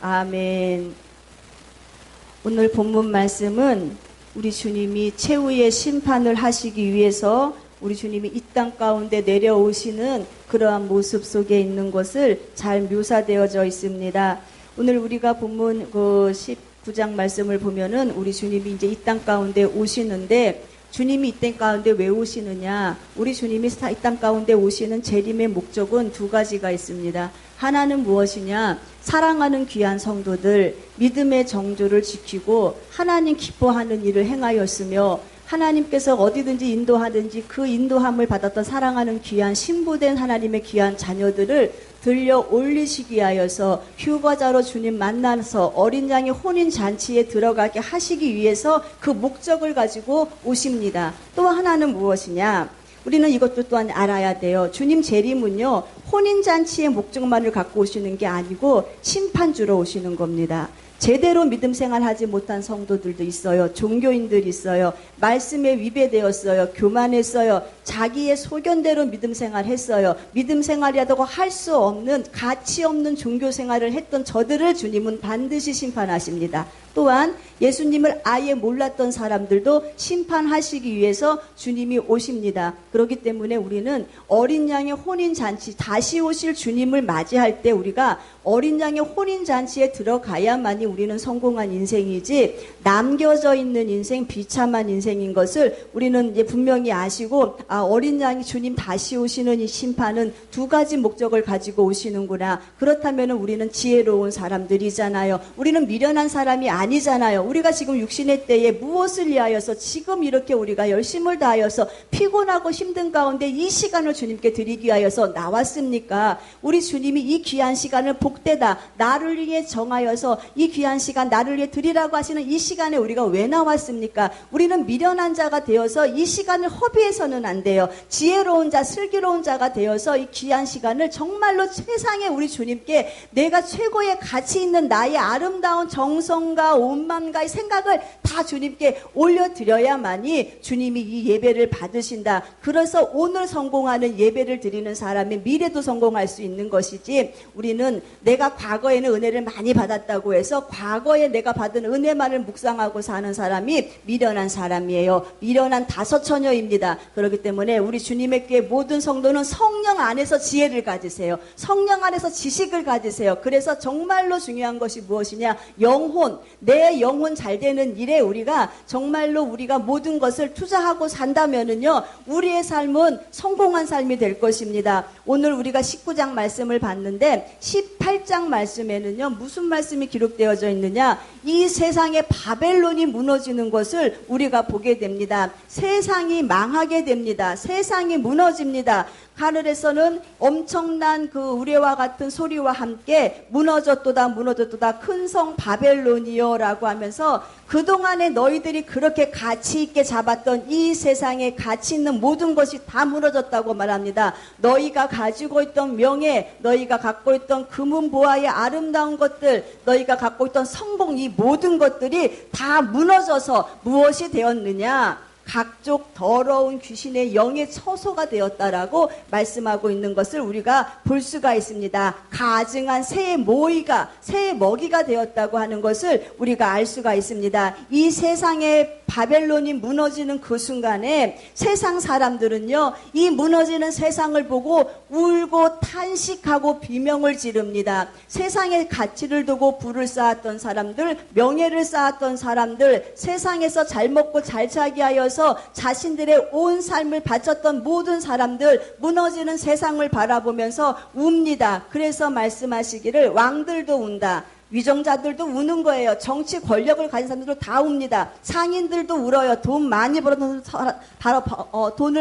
아멘. 오늘 본문 말씀은 우리 주님이 최후의 심판을 하시기 위해서 우리 주님이 이 땅 가운데 내려오시는 그러한 모습 속에 있는 것을 잘 묘사되어져 있습니다. 오늘 우리가 본문 19장 말씀을 보면은 우리 주님이 이제 이 땅 가운데 오시는데, 주님이 이 땅 가운데 왜 오시느냐? 우리 주님이 이 땅 가운데 오시는 재림의 목적은 두 가지가 있습니다. 하나는 무엇이냐? 사랑하는 귀한 성도들, 믿음의 정조를 지키고 하나님 기뻐하는 일을 행하였으며, 하나님께서 어디든지 인도하든지 그 인도함을 받았던 사랑하는 귀한 신부된 하나님의 귀한 자녀들을 들려 올리시기 위하여서 휴거자로 주님 만나서 어린 양의 혼인 잔치에 들어가게 하시기 위해서 그 목적을 가지고 오십니다. 또 하나는 무엇이냐? 우리는 이것도 또한 알아야 돼요. 주님 재림은요, 혼인잔치의 목적만을 갖고 오시는 게 아니고 심판주로 오시는 겁니다. 제대로 믿음 생활하지 못한 성도들도 있어요. 종교인들이 있어요. 말씀에 위배되었어요. 교만했어요. 자기의 소견대로 믿음 생활했어요. 믿음 생활이라고 할 수 없는, 가치 없는 종교 생활을 했던 저들을 주님은 반드시 심판하십니다. 또한 예수님을 아예 몰랐던 사람들도 심판하시기 위해서 주님이 오십니다. 그렇기 때문에 우리는 어린 양의 혼인잔치, 다시 오실 주님을 맞이할 때 우리가 어린 양의 혼인잔치에 들어가야만이 우리는 성공한 인생이지, 남겨져 있는 인생, 비참한 인생인 것을 우리는 이제 분명히 아시고, 어린 양이 주님 다시 오시는 이 심판은 두 가지 목적을 가지고 오시는구나. 그렇다면 우리는 지혜로운 사람들이잖아요. 우리는 미련한 사람이 아니잖아요. 우리가 지금 육신의 때에 무엇을 위하여서 지금 이렇게 우리가 열심을 다하여서 피곤하고 힘든 가운데 이 시간을 주님께 드리기 위하여서 나왔습니까? 우리 주님이 이 귀한 시간을 복되다, 나를 위해 정하여서 이 귀한 시간 나를 위해 드리라고 하시는 이 시간에 우리가 왜 나왔습니까? 우리는 미련한 자가 되어서 이 시간을 허비해서는 안 돼요. 지혜로운 자, 슬기로운 자가 되어서 이 귀한 시간을 정말로 세상에 우리 주님께 내가 최고의 가치 있는 나의 아름다운 정성과 온 마음과 생각을 다 주님께 올려드려야만이 주님이 이 예배를 받으신다. 그래서 오늘 성공하는 예배를 드리는 사람이 미래도 성공할 수 있는 것이지, 우리는 내가 과거에는 은혜를 많이 받았다고 해서 과거에 내가 받은 은혜만을 묵상하고 사는 사람이 미련한 사람이에요. 미련한 다섯 처녀입니다. 그렇기 때문에 우리 주님의 교회 모든 성도는 성령 안에서 지혜를 가지세요. 성령 안에서 지식을 가지세요. 그래서 정말로 중요한 것이 무엇이냐? 영혼, 내 영혼 잘 되는 일에 우리가 정말로 우리가 모든 것을 투자하고 산다면은요, 우리의 삶은 성공한 삶이 될 것입니다. 오늘 우리가 19장 말씀을 봤는데 18장 말씀에는요, 무슨 말씀이 기록되어져 있느냐? 이 세상의 바벨론이 무너지는 것을 우리가 보게 됩니다. 세상이 망하게 됩니다. 세상이 무너집니다. 하늘에서는 엄청난 그 우레와 같은 소리와 함께 무너졌도다 무너졌도다 큰 성 바벨론이요 라고 하면서, 그동안에 너희들이 그렇게 가치 있게 잡았던 이 세상에 가치 있는 모든 것이 다 무너졌다고 말합니다. 너희가 가지고 있던 명예, 너희가 갖고 있던 금은 보화의 아름다운 것들, 너희가 갖고 있던 성공, 이 모든 것들이 다 무너져서 무엇이 되었느냐? 각종 더러운 귀신의 영의 처소가 되었다라고 말씀하고 있는 것을 우리가 볼 수가 있습니다. 가증한 새의 모이가, 새의 먹이가 되었다고 하는 것을 우리가 알 수가 있습니다. 이 세상의 바벨론이 무너지는 그 순간에 세상 사람들은요, 이 무너지는 세상을 보고 울고 탄식하고 비명을 지릅니다. 세상의 가치를 두고 부를 쌓았던 사람들, 명예를 쌓았던 사람들, 세상에서 잘 먹고 잘 자기 하여서 자신들의 온 삶을 바쳤던 모든 사람들, 무너지는 세상을 바라보면서 웁니다. 그래서 말씀하시기를 왕들도 운다, 위정자들도 우는 거예요. 정치 권력을 가진 사람들도 다 웁니다. 상인들도 울어요. 돈을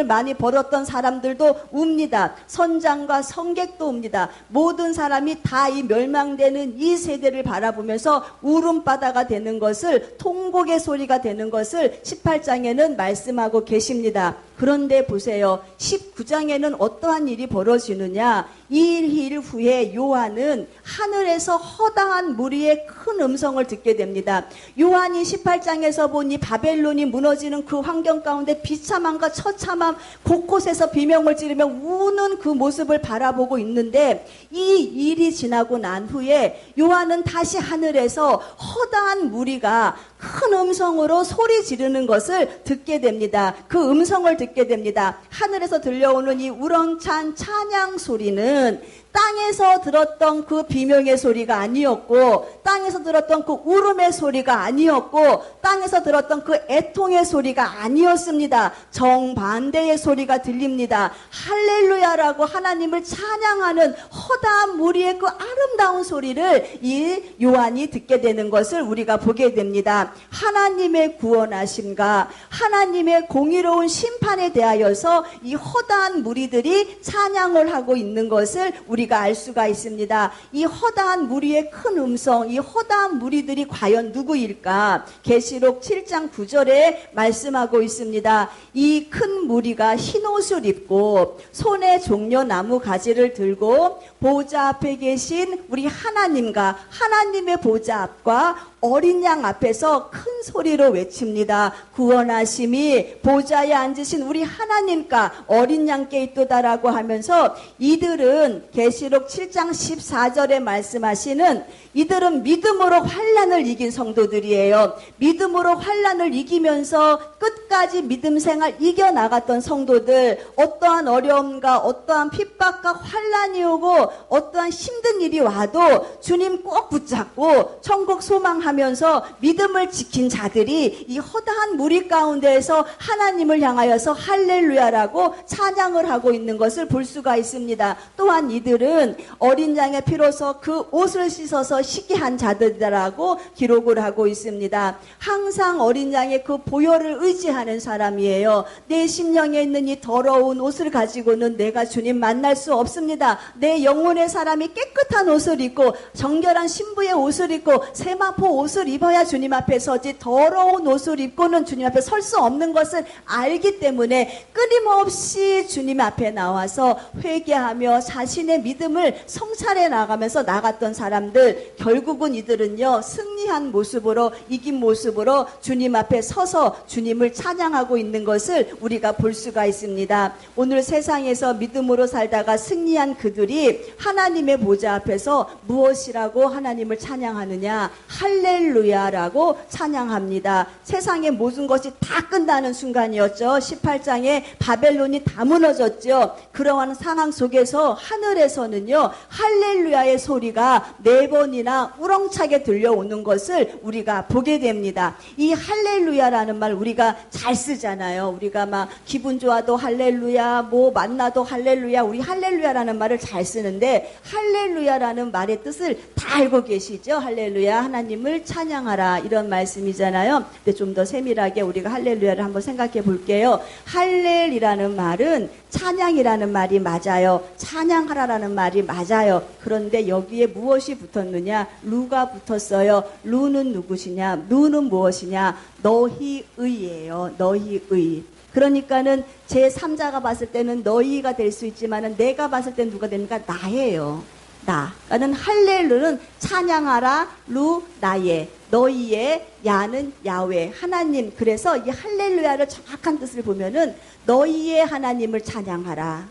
많이 벌었던 사람들도 웁니다. 선장과 성객도 웁니다. 모든 사람이 다 이 멸망되는 이 세대를 바라보면서 울음바다가 되는 것을, 통곡의 소리가 되는 것을 18장에는 말씀하고 계십니다. 그런데 보세요. 19장에는 어떠한 일이 벌어지느냐. 일 후에 요한은 하늘에서 허다한 무리의 큰 음성을 듣게 됩니다. 요한이 18장에서 보니 바벨론이 무너지는 그 환경 가운데 비참함과 처참함 곳곳에서 비명을 지르며 우는 그 모습을 바라보고 있는데, 이 일이 지나고 난 후에 요한은 다시 하늘에서 허다한 무리가 큰 음성으로 소리 지르는 것을 듣게 됩니다. 그 음성을 듣게 됩니다. 하늘에서 들려오는 이 우렁찬 찬양 소리는 땅에서 들었던 그 비명의 소리가 아니었고, 땅에서 들었던 그 울음의 소리가 아니었고, 땅에서 들었던 그 애통의 소리가 아니었습니다. 정반대의 소리가 들립니다. 할렐루야라고 하나님을 찬양하는 허다한 무리의 그 아름다운 소리를 이 요한이 듣게 되는 것을 우리가 보게 됩니다. 하나님의 구원하심과 하나님의 공의로운 심판에 대하여서 이 허다한 무리들이 찬양을 하고 있는 것을 우리가 알 수가 있습니다. 이 허다한 무리의 큰 음성, 이 허다한 무리들이 과연 누구일까? 계시록 7장 9절에 말씀하고 있습니다. 이 큰 무리가 흰 옷을 입고 손에 종려나무 가지를 들고 보좌 앞에 계신 우리 하나님과 하나님의 보좌 앞과 어린 양 앞에서 큰 소리로 외칩니다. 구원하심이 보좌에 앉으신 우리 하나님과 어린 양께 있도다라고 하면서, 이들은 계시록 7장 14절에 말씀하시는 이들은 믿음으로 환난을 이긴 성도들이에요. 믿음으로 환난을 이기면서 끝까지 믿음 생활 이겨나갔던 성도들, 어떠한 어려움과 어떠한 핍박과 환난이 오고 어떠한 힘든 일이 와도 주님 꼭 붙잡고 천국 소망하면서 믿음을 지킨 자들이 이 허다한 무리 가운데에서 하나님을 향하여서 할렐루야라고 찬양을 하고 있는 것을 볼 수가 있습니다. 또한 이들은 어린 양의 피로서 그 옷을 씻어서 씻게 한 자들이라고 기록을 하고 있습니다. 항상 어린 양의 그 보혈을 의지하는 사람이에요. 내 심령에 있는 이 더러운 옷을 가지고는 내가 주님 만날 수 없습니다. 내 영혼의 사람이 깨끗한 옷을 입고 정결한 신부의 옷을 입고 세마포 옷을 입어야 주님 앞에 서지, 더러운 옷을 입고는 주님 앞에 설 수 없는 것을 알기 때문에 끊임없이 주님 앞에 나와서 회개하며 자신의 믿음을 성찰해 나가면서 나갔던 사람들, 결국은 이들은요 승리한 모습으로, 이긴 모습으로 주님 앞에 서서 주님을 찬양하고 있는 것을 우리가 볼 수가 있습니다. 오늘 세상에서 믿음으로 살다가 승리한 그들이 하나님의 보좌 앞에서 무엇이라고 하나님을 찬양하느냐? 할렐루야라고 찬양합니다. 세상의 모든 것이 다 끝나는 순간이었죠. 18장에 바벨론이 다 무너졌죠. 그러한 상황 속에서 하늘에서는요 할렐루야의 소리가 4번이나 우렁차게 들려오는 것을 우리가 보게 됩니다. 이 할렐루야라는 말 우리가 잘 쓰잖아요. 우리가 막 기분 좋아도 할렐루야, 뭐 만나도 할렐루야, 우리 할렐루야라는 말을 잘 쓰는데, 할렐루야라는 말의 뜻을 다 알고 계시죠? 할렐루야, 하나님을 찬양하라, 이런 말씀이잖아요. 근데 좀 더 세밀하게 우리가 할렐루야를 한번 생각해 볼게요. 할렐이라는 말은 찬양이라는 말이 맞아요. 찬양하라라는 말이 맞아요. 그런데 여기에 무엇이 붙었느냐? 루가 붙었어요. 루는 누구시냐? 루는 무엇이냐? 너희의예요. 너희의. 그러니까는 제3자가 봤을 때는 너희가 될 수 있지만은 내가 봤을 때는 누가 됩니까? 나예요. 나. 나는 할렐루는 찬양하라, 루 나의, 너희의, 야는 야훼, 하나님. 그래서 이 할렐루야를 정확한 뜻을 보면은 너희의 하나님을 찬양하라.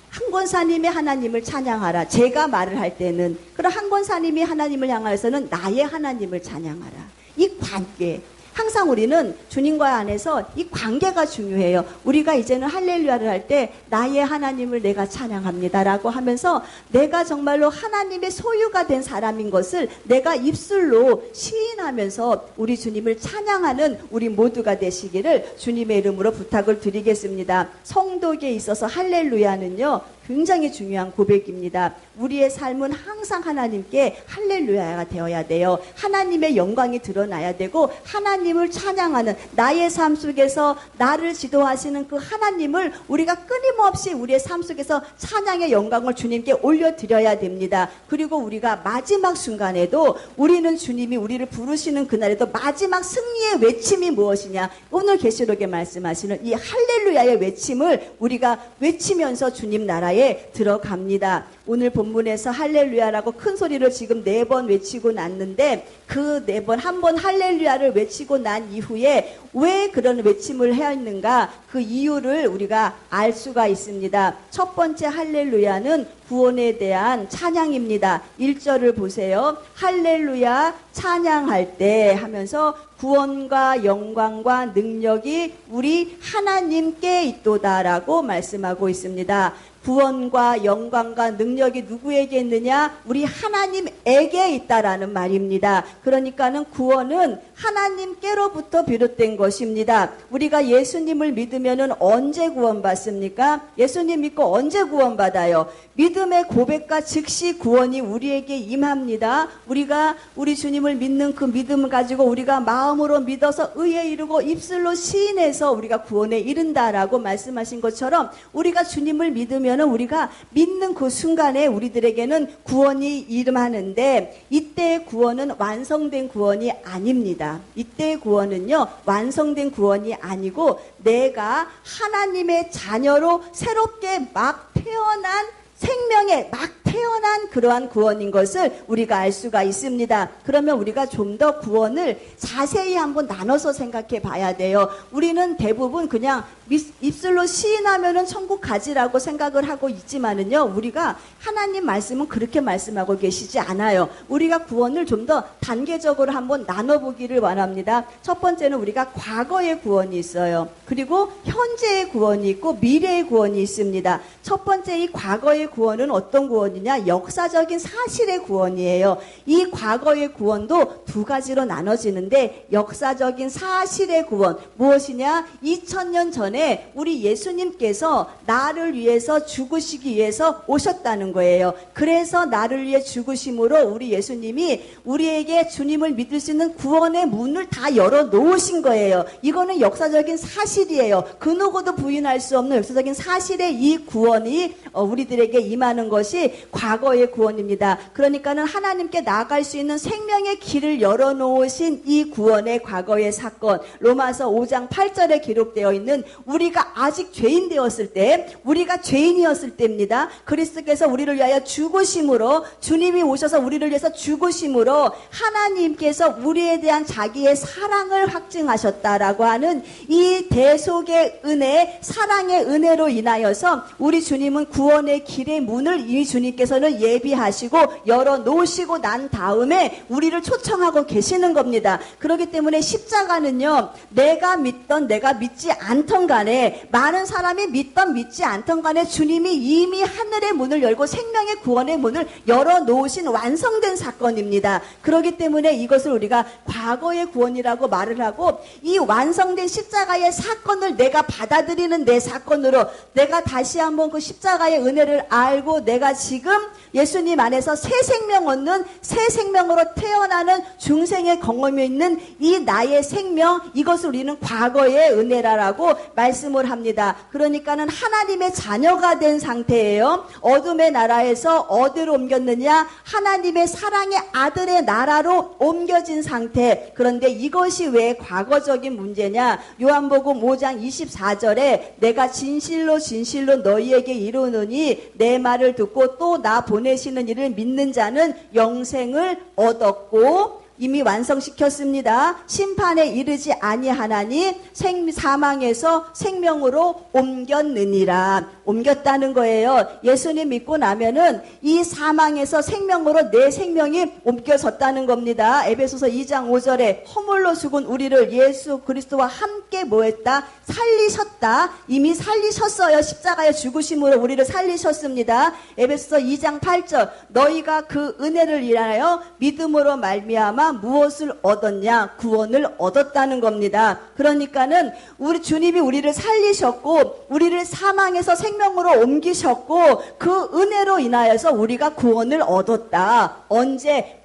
한 권사님의 하나님을 찬양하라. 제가 말을 할 때는, 그럼 한 권사님이 하나님을 향하여서는 나의 하나님을 찬양하라. 이 관계. 항상 우리는 주님과 안에서 이 관계가 중요해요. 우리가 이제는 할렐루야를 할 때 나의 하나님을 내가 찬양합니다라고 하면서 내가 정말로 하나님의 소유가 된 사람인 것을 내가 입술로 시인하면서 우리 주님을 찬양하는 우리 모두가 되시기를 주님의 이름으로 부탁을 드리겠습니다. 성도에게 있어서 할렐루야는요 굉장히 중요한 고백입니다. 우리의 삶은 항상 하나님께 할렐루야가 되어야 돼요. 하나님의 영광이 드러나야 되고 하나님을 찬양하는 나의 삶 속에서 나를 지도하시는 그 하나님을 우리가 끊임없이 우리의 삶 속에서 찬양의 영광을 주님께 올려드려야 됩니다. 그리고 우리가 마지막 순간에도 우리는 주님이 우리를 부르시는 그날에도 마지막 승리의 외침이 무엇이냐, 오늘 계시록에 말씀하시는 이 할렐루야의 외침을 우리가 외치면서 주님 나라에 들어갑니다. 오늘 본문에서 할렐루야라고 큰 소리를 지금 4번 외치고 났는데 그 4번, 한 번 할렐루야를 외치고 난 이후에 왜 그런 외침을 해야 했는가, 그 이유를 우리가 알 수가 있습니다. 첫 번째 할렐루야는 구원에 대한 찬양입니다. 1절을 보세요. 할렐루야 찬양할 때 하면서 구원과 영광과 능력이 우리 하나님께 있도다라고 말씀하고 있습니다. 구원과 영광과 능력이 누구에게 있느냐? 우리 하나님에게 있다라는 말입니다. 그러니까는 구원은 하나님께로부터 비롯된 것입니다. 우리가 예수님을 믿으면은 언제 구원받습니까? 예수님 믿고 언제 구원받아요? 믿음의 고백과 즉시 구원이 우리에게 임합니다. 우리가 우리 주님을 믿는 그 믿음을 가지고 우리가 마음으로 믿어서 의에 이르고 입술로 시인해서 우리가 구원에 이른다라고 말씀하신 것처럼 우리가 주님을 믿으면은 우리가 믿는 그 순간에 우리들에게는 구원이 임하는데 이때의 구원은 완성된 구원이 아닙니다. 이때의 구원은요, 완성된 구원이 아니고 내가 하나님의 자녀로 새롭게 막 태어난 생명에 막 태어난 그러한 구원인 것을 우리가 알 수가 있습니다. 그러면 우리가 좀 더 구원을 자세히 한번 나눠서 생각해 봐야 돼요. 우리는 대부분 그냥 입술로 시인하면은 천국 가지라고 생각을 하고 있지만은요, 우리가 하나님 말씀은 그렇게 말씀하고 계시지 않아요. 우리가 구원을 좀 더 단계적으로 한번 나눠보기를 원합니다. 첫 번째는 우리가 과거의 구원이 있어요. 그리고 현재의 구원이 있고 미래의 구원이 있습니다. 첫 번째 이 과거의 구원은 어떤 구원이냐? 역사적인 사실의 구원이에요. 이 과거의 구원도 두 가지로 나눠지는데 역사적인 사실의 구원 무엇이냐? 2000년 전에 우리 예수님께서 나를 위해서 죽으시기 위해서 오셨다는 거예요. 그래서 나를 위해 죽으심으로 우리 예수님이 우리에게 주님을 믿을 수 있는 구원의 문을 다 열어놓으신 거예요. 이거는 역사적인 사실이에요. 그 누구도 부인할 수 없는 역사적인 사실의 이 구원이 우리들에게 임하는 것이 과거의 구원입니다. 그러니까는 하나님께 나아갈 수 있는 생명의 길을 열어놓으신 이 구원의 과거의 사건, 로마서 5장 8절에 기록되어 있는 우리가 아직 죄인 되었을 때, 우리가 죄인이었을 때입니다. 그리스도께서 우리를 위하여 죽으심으로, 주님이 오셔서 우리를 위해서 죽으심으로 하나님께서 우리에 대한 자기의 사랑을 확증하셨다라고 하는 이 대속의 은혜, 사랑의 은혜로 인하여서 우리 주님은 구원의 길의 문을 이미 주님께서는 예비하시고 열어놓으시고 난 다음에 우리를 초청하고 계시는 겁니다. 그렇기 때문에 십자가는요, 내가 믿던 내가 믿지 않던 간에, 많은 사람이 믿던 믿지 않던 간에 주님이 이미 하늘의 문을 열고 생명의 구원의 문을 열어놓으신 완성된 사건입니다. 그렇기 때문에 이것을 우리가 과거의 구원이라고 말을 하고, 이 완성된 십자가의 사건을 내가 받아들이는 내 사건으로 내가 다시 한번 그 십자가의 은혜를 알고 내가 지금 예수님 안에서 새 생명 얻는, 새 생명으로 태어나는 중생의 경험이 있는 이 나의 생명, 이것을 우리는 과거의 은혜라고 말씀을 합니다. 그러니까는 하나님의 자녀가 된 상태예요. 어둠의 나라에서 어디로 옮겼느냐? 하나님의 사랑의 아들의 나라로 옮겨진 상태. 그런데 이것이 왜 과거적인 문제냐? 요한복음 5장 24절에 내가 진실로 진실로 너희에게 이르노니 내 말을 듣고 또 나 보내시는 이를 믿는 자는 영생을 얻었고 이미 완성시켰습니다. 심판에 이르지 아니하나니 사망에서 생명으로 옮겼느니라. 옮겼다는 거예요. 예수님 믿고 나면은 이 사망에서 생명으로 내 생명이 옮겨졌다는 겁니다. 에베소서 2장 5절에 허물로 죽은 우리를 예수 그리스도와 함께 뭐했다? 살리셨다. 이미 살리셨어요. 십자가의 죽으심으로 우리를 살리셨습니다. 에베소서 2장 8절 너희가 그 은혜를 인하여 믿음으로 말미암아 우리가 무엇을 얻었냐? 구원을 얻었다는 겁니다. 그러니까는 우리 주님이 우리를 살리셨고 우리를 사망에서 생명으로 옮기셨고 그 은혜로 인하여서 우리가 구원을 얻었다. 언제?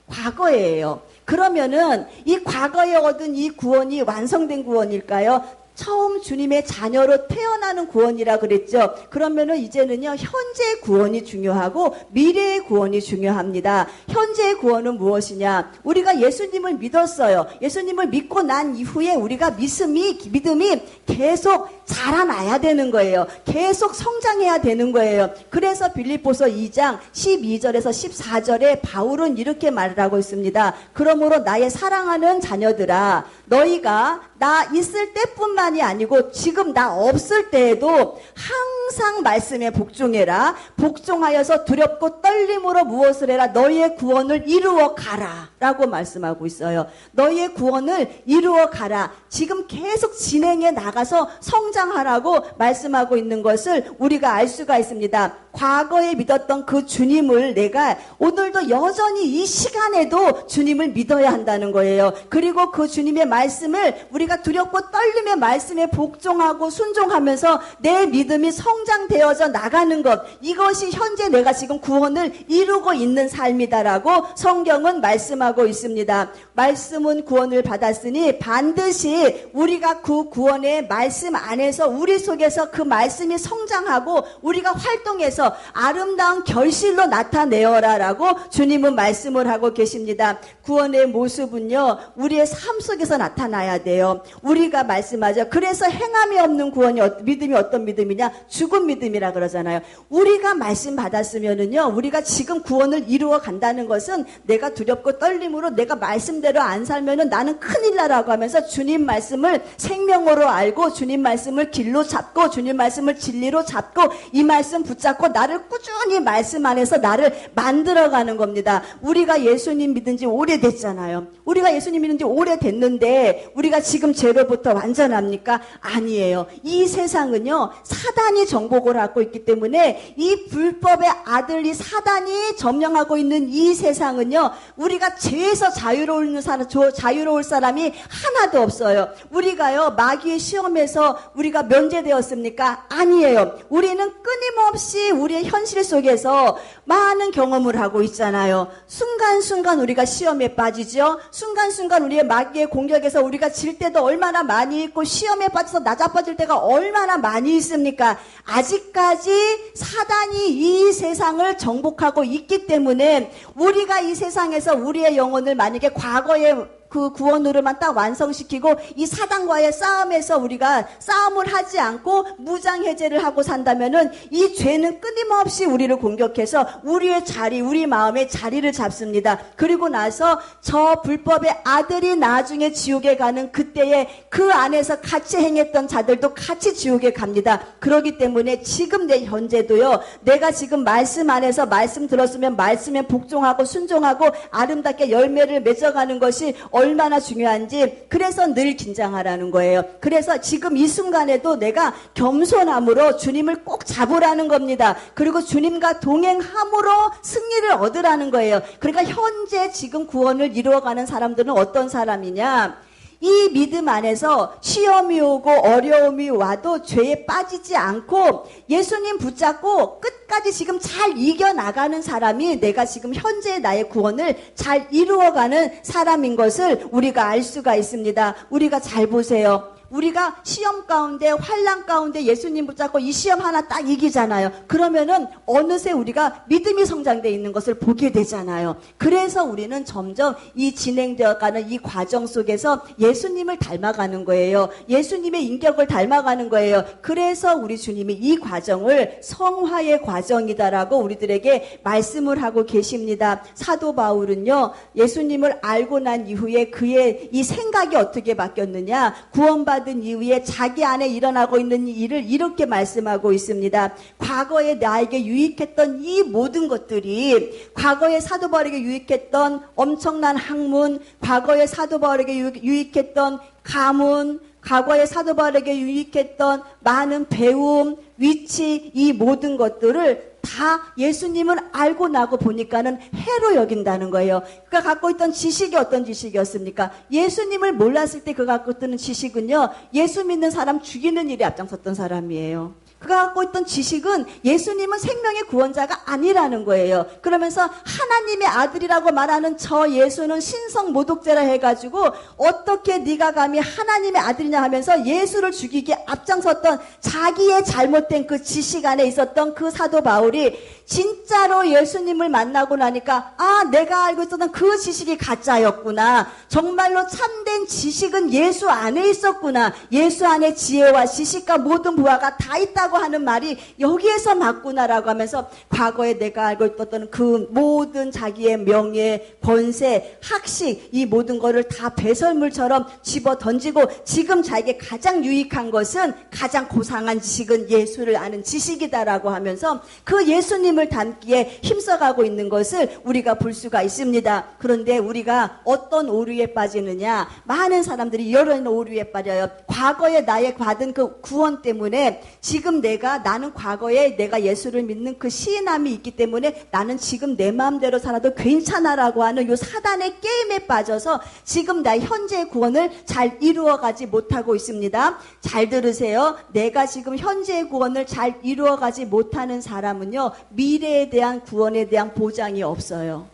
과거예요. 그러면은 이 과거에 얻은 이 구원이 완성된 구원일까요? 처음 주님의 자녀로 태어나는 구원이라 그랬죠. 그러면은 이제는요, 현재의 구원이 중요하고 미래의 구원이 중요합니다. 현재의 구원은 무엇이냐? 우리가 예수님을 믿었어요. 예수님을 믿고 난 이후에 우리가 믿음이 계속 자라나야 되는 거예요. 계속 성장해야 되는 거예요. 그래서 빌립보서 2장 12절에서 14절에 바울은 이렇게 말을 하고 있습니다. 그러므로 나의 사랑하는 자녀들아, 너희가 나 있을 때뿐만이 아니고 지금 나 없을 때에도 항상 말씀에 복종해라. 복종하여서 두렵고 떨림으로 무엇을 해라? 너희의 구원을 이루어 가라 라고 말씀하고 있어요. 너희의 구원을 이루어 가라. 지금 계속 진행해 나가서 성장하라고 말씀하고 있는 것을 우리가 알 수가 있습니다. 과거에 믿었던 그 주님을 내가 오늘도 여전히 이 시간에도 주님을 믿어야 한다는 거예요. 그리고 그 주님의 말씀을 우리가 두렵고 떨림의 말씀에 복종하고 순종하면서 내 믿음이 성장되어져 나가는 것, 이것이 현재 내가 지금 구원을 이루고 있는 삶이다라고 성경은 말씀하고 있습니다. 말씀은 구원을 받았으니 반드시 우리가 그 구원의 말씀 안에서 우리 속에서 그 말씀이 성장하고 우리가 활동해서 아름다운 결실로 나타내어라라고 주님은 말씀을 하고 계십니다. 구원의 모습은요, 우리의 삶 속에서 나타나야 돼요. 우리가 말씀하죠. 그래서 행함이 없는 구원이 믿음이 어떤 믿음이냐? 죽은 믿음이라 그러잖아요. 우리가 말씀 받았으면은요, 우리가 지금 구원을 이루어 간다는 것은 내가 두렵고 떨림으로 내가 말씀대로 안 살면은 나는 큰일 나라고 하면서 주님 말씀을 생명으로 알고 주님 말씀을 길로 잡고 주님 말씀을 진리로 잡고 이 말씀 붙잡고 나를 꾸준히 말씀 안에서 나를 만들어가는 겁니다. 우리가 예수님 믿은 지 오래됐잖아요. 우리가 예수님 믿은 지 오래됐는데 우리가 지금 죄로부터 완전합니까? 아니에요. 이 세상은요, 사단이 정복을 하고 있기 때문에 이 불법의 아들이 사단이 점령하고 있는 이 세상은요, 우리가 죄에서 자유로울 사람이 하나도 없어요. 우리가요, 마귀의 시험에서 우리가 면제되었습니까? 아니에요. 우리는 끊임없이 우리의 현실 속에서 많은 경험을 하고 있잖아요. 순간순간 우리가 시험에 빠지죠. 순간순간 우리의 마귀의 공격에서 우리가 질 때도 얼마나 많이 있고 시험에 빠져서 나자빠질 때가 얼마나 많이 있습니까? 아직까지 사단이 이 세상을 정복하고 있기 때문에 우리가 이 세상에서 우리의 영혼을 만약에 과거에 그 구원으로만 딱 완성시키고 이 사단과의 싸움에서 우리가 싸움을 하지 않고 무장해제를 하고 산다면은 이 죄는 끊임없이 우리를 공격해서 우리의 자리, 우리 마음의 자리를 잡습니다. 그리고 나서 저 불법의 아들이 나중에 지옥에 가는 그때에 그 안에서 같이 행했던 자들도 같이 지옥에 갑니다. 그렇기 때문에 지금 내 현재도요, 내가 지금 말씀 안에서 말씀 들었으면 말씀에 복종하고 순종하고 아름답게 열매를 맺어가는 것이 얼마나 중요한지, 그래서 늘 긴장하라는 거예요. 그래서 지금 이 순간에도 내가 겸손함으로 주님을 꼭 잡으라는 겁니다. 그리고 주님과 동행함으로 승리를 얻으라는 거예요. 그러니까 현재 지금 구원을 이루어가는 사람들은 어떤 사람이냐? 이 믿음 안에서 시험이 오고 어려움이 와도 죄에 빠지지 않고 예수님 붙잡고 끝까지 지금 잘 이겨나가는 사람이 내가 지금 현재 나의 구원을 잘 이루어가는 사람인 것을 우리가 알 수가 있습니다. 우리가 잘 보세요. 우리가 시험 가운데, 환난 가운데 예수님 붙잡고 이 시험 하나 딱 이기잖아요. 그러면은 어느새 우리가 믿음이 성장되어 있는 것을 보게 되잖아요. 그래서 우리는 점점 이 진행되어가는 이 과정 속에서 예수님을 닮아가는 거예요. 예수님의 인격을 닮아가는 거예요. 그래서 우리 주님이 이 과정을 성화의 과정이다라고 우리들에게 말씀을 하고 계십니다. 사도 바울은요, 예수님을 알고 난 이후에 그의 이 생각이 어떻게 바뀌었느냐, 구원받은 이후에 자기 안에 일어나고 있는 일을 이렇게 말씀하고 있습니다. 과거에 나에게 유익했던 이 모든 것들이, 과거에 사도 바울에게 유익했던 엄청난 학문, 과거에 사도 바울에게 유익했던 가문, 과거에 사도 바울에게 유익했던 많은 배움, 위치, 이 모든 것들을 다 예수님을 알고 나고 보니까는 해로 여긴다는 거예요. 그가 갖고 있던 지식이 어떤 지식이었습니까? 예수님을 몰랐을 때 그가 갖고 있던 지식은요, 예수 믿는 사람 죽이는 일에 앞장섰던 사람이에요. 그가 갖고 있던 지식은 예수님은 생명의 구원자가 아니라는 거예요. 그러면서 하나님의 아들이라고 말하는 저 예수는 신성 모독죄라 해가지고 어떻게 네가 감히 하나님의 아들이냐 하면서 예수를 죽이기에 앞장섰던 자기의 잘못된 그 지식 안에 있었던 그 사도 바울이 진짜로 예수님을 만나고 나니까 내가 알고 있었던 그 지식이 가짜였구나. 정말로 참된 지식은 예수 안에 있었구나. 예수 안에 지혜와 지식과 모든 부하가 다 있다고 하는 말이 여기에서 맞구나라고 하면서 과거에 내가 알고 있었던 그 모든 자기의 명예, 권세, 학식 이 모든 거를 다 배설물처럼 집어 던지고 지금 자기에게 가장 유익한 것은 가장 고상한 지식은 예수를 아는 지식이다라고 하면서 그 예수님을 닮기에 힘써가고 있는 것을 우리가 볼 수가 있습니다. 그런데 우리가 어떤 오류에 빠지느냐? 많은 사람들이 이런 오류에 빠져요. 과거에 나의 받은 그 구원 때문에 지금 나는 과거에 내가 예수를 믿는 그 시인함이 있기 때문에 나는 지금 내 마음대로 살아도 괜찮아라고 하는 요 사단의 게임에 빠져서 지금 나의 현재의 구원을 잘 이루어가지 못하고 있습니다. 잘 들으세요. 내가 지금 현재의 구원을 잘 이루어가지 못하는 사람은요, 미래에 대한 구원에 대한 보장이 없어요.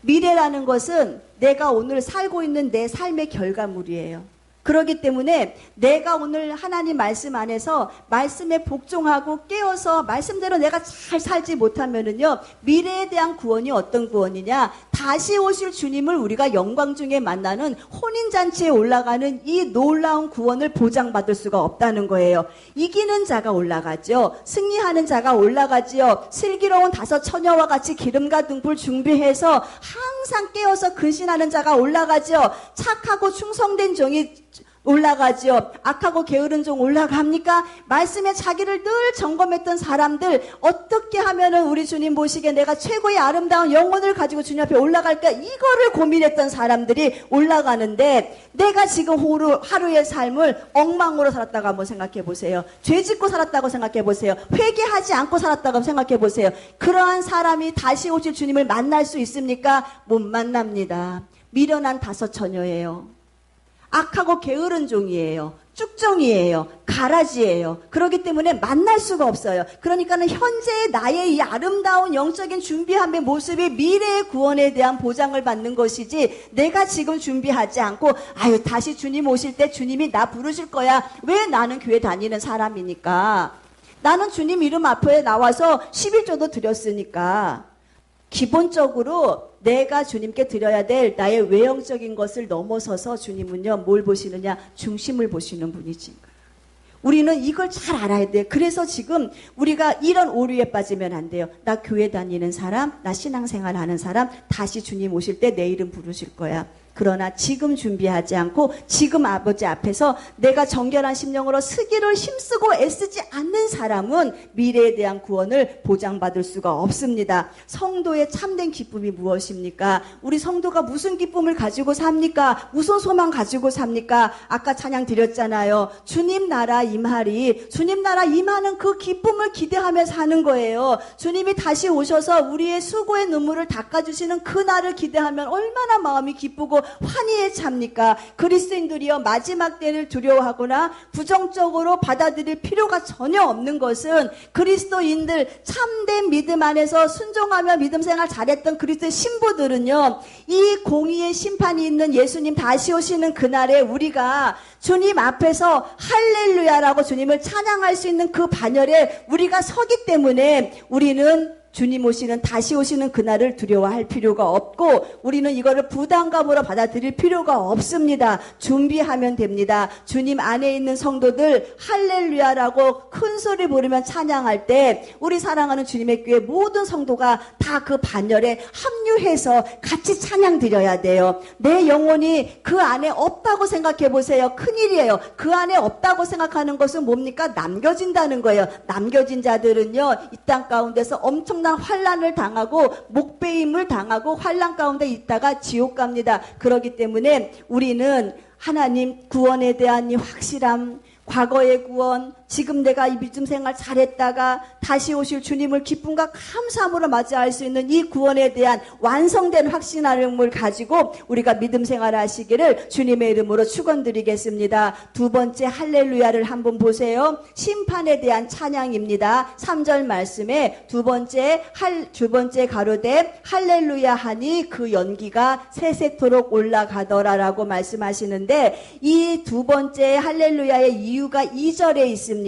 미래라는 것은 내가 오늘 살고 있는 내 삶의 결과물이에요. 그렇기 때문에 내가 오늘 하나님 말씀 안에서 말씀에 복종하고 깨어서 말씀대로 내가 잘 살지 못하면은요, 미래에 대한 구원이 어떤 구원이냐? 다시 오실 주님을 우리가 영광 중에 만나는 혼인잔치에 올라가는 이 놀라운 구원을 보장받을 수가 없다는 거예요. 이기는 자가 올라가죠. 승리하는 자가 올라가지요. 슬기로운 5 처녀와 같이 기름과 등불 준비해서 항상 깨어서 근신하는 자가 올라가죠. 착하고 충성된 종이 올라가지요. 악하고 게으른 종 올라갑니까? 말씀에 자기를 늘 점검했던 사람들, 어떻게 하면은 우리 주님 보시기에 내가 최고의 아름다운 영혼을 가지고 주님 앞에 올라갈까? 이거를 고민했던 사람들이 올라가는데, 내가 지금 하루의 삶을 엉망으로 살았다고 한번 생각해 보세요. 죄 짓고 살았다고 생각해 보세요. 회개하지 않고 살았다고 생각해 보세요. 그러한 사람이 다시 오실 주님을 만날 수 있습니까? 못 만납니다. 미련한 5 처녀예요. 악하고 게으른 종이에요. 쭉종이에요. 가라지예요. 그렇기 때문에 만날 수가 없어요. 그러니까는 현재의 나의 이 아름다운 영적인 준비함의 모습이 미래의 구원에 대한 보장을 받는 것이지, 내가 지금 준비하지 않고 다시 주님 오실 때 주님이 나 부르실 거야. 왜? 나는 교회 다니는 사람이니까. 나는 주님 이름 앞에 나와서 11조도 드렸으니까. 기본적으로 내가 주님께 드려야 될 나의 외형적인 것을 넘어서서 주님은요, 뭘 보시느냐? 중심을 보시는 분이지. 우리는 이걸 잘 알아야 돼. 그래서 지금 우리가 이런 오류에 빠지면 안 돼요. 나 교회 다니는 사람, 나 신앙생활 하는 사람, 다시 주님 오실 때 내 이름 부르실 거야. 그러나 지금 준비하지 않고 지금 아버지 앞에서 내가 정결한 심령으로 쓰기를 힘쓰고 애쓰지 않는 사람은 미래에 대한 구원을 보장받을 수가 없습니다. 성도의 참된 기쁨이 무엇입니까? 우리 성도가 무슨 기쁨을 가지고 삽니까? 무슨 소망 가지고 삽니까? 아까 찬양 드렸잖아요. 주님 나라 임하리. 주님 나라 임하는 그 기쁨을 기대하며 사는 거예요. 주님이 다시 오셔서 우리의 수고의 눈물을 닦아주시는 그날을 기대하면 얼마나 마음이 기쁘고 환희에 찹니까? 그리스도인들이여 마지막 때를 두려워하거나 부정적으로 받아들일 필요가 전혀 없는 것은, 그리스도인들 참된 믿음 안에서 순종하며 믿음 생활 잘했던 그리스도의 신부들은요, 이 공의의 심판이 있는 예수님 다시 오시는 그날에 우리가 주님 앞에서 할렐루야라고 주님을 찬양할 수 있는 그 반열에 우리가 서기 때문에 우리는 주님 오시는, 다시 오시는 그날을 두려워할 필요가 없고, 우리는 이거를 부담감으로 받아들일 필요가 없습니다. 준비하면 됩니다. 주님 안에 있는 성도들 할렐루야라고 큰 소리 부르면 찬양할 때 우리 사랑하는 주님의 교회 모든 성도가 다 그 반열에 합류해서 같이 찬양 드려야 돼요. 내 영혼이 그 안에 없다고 생각해 보세요. 큰일이에요. 그 안에 없다고 생각하는 것은 뭡니까? 남겨진다는 거예요. 남겨진 자들은요, 이 땅 가운데서 엄청난 환난을 당하고 목배임을 당하고 환난 가운데 있다가 지옥 갑니다. 그렇기 때문에 우리는 하나님 구원에 대한 이 확실함, 과거의 구원, 지금 내가 이 믿음 생활 잘했다가 다시 오실 주님을 기쁨과 감사함으로 맞이할 수 있는 이 구원에 대한 완성된 확신함을 가지고 우리가 믿음 생활 하시기를 주님의 이름으로 축원드리겠습니다. 두 번째 할렐루야를 한번 보세요. 심판에 대한 찬양입니다. 3절 말씀에 두 번째 가로되 할렐루야 하니 그 연기가 세세토록 올라가더라라고 말씀하시는데, 이 두 번째 할렐루야의 이유가 2절에 있습니다.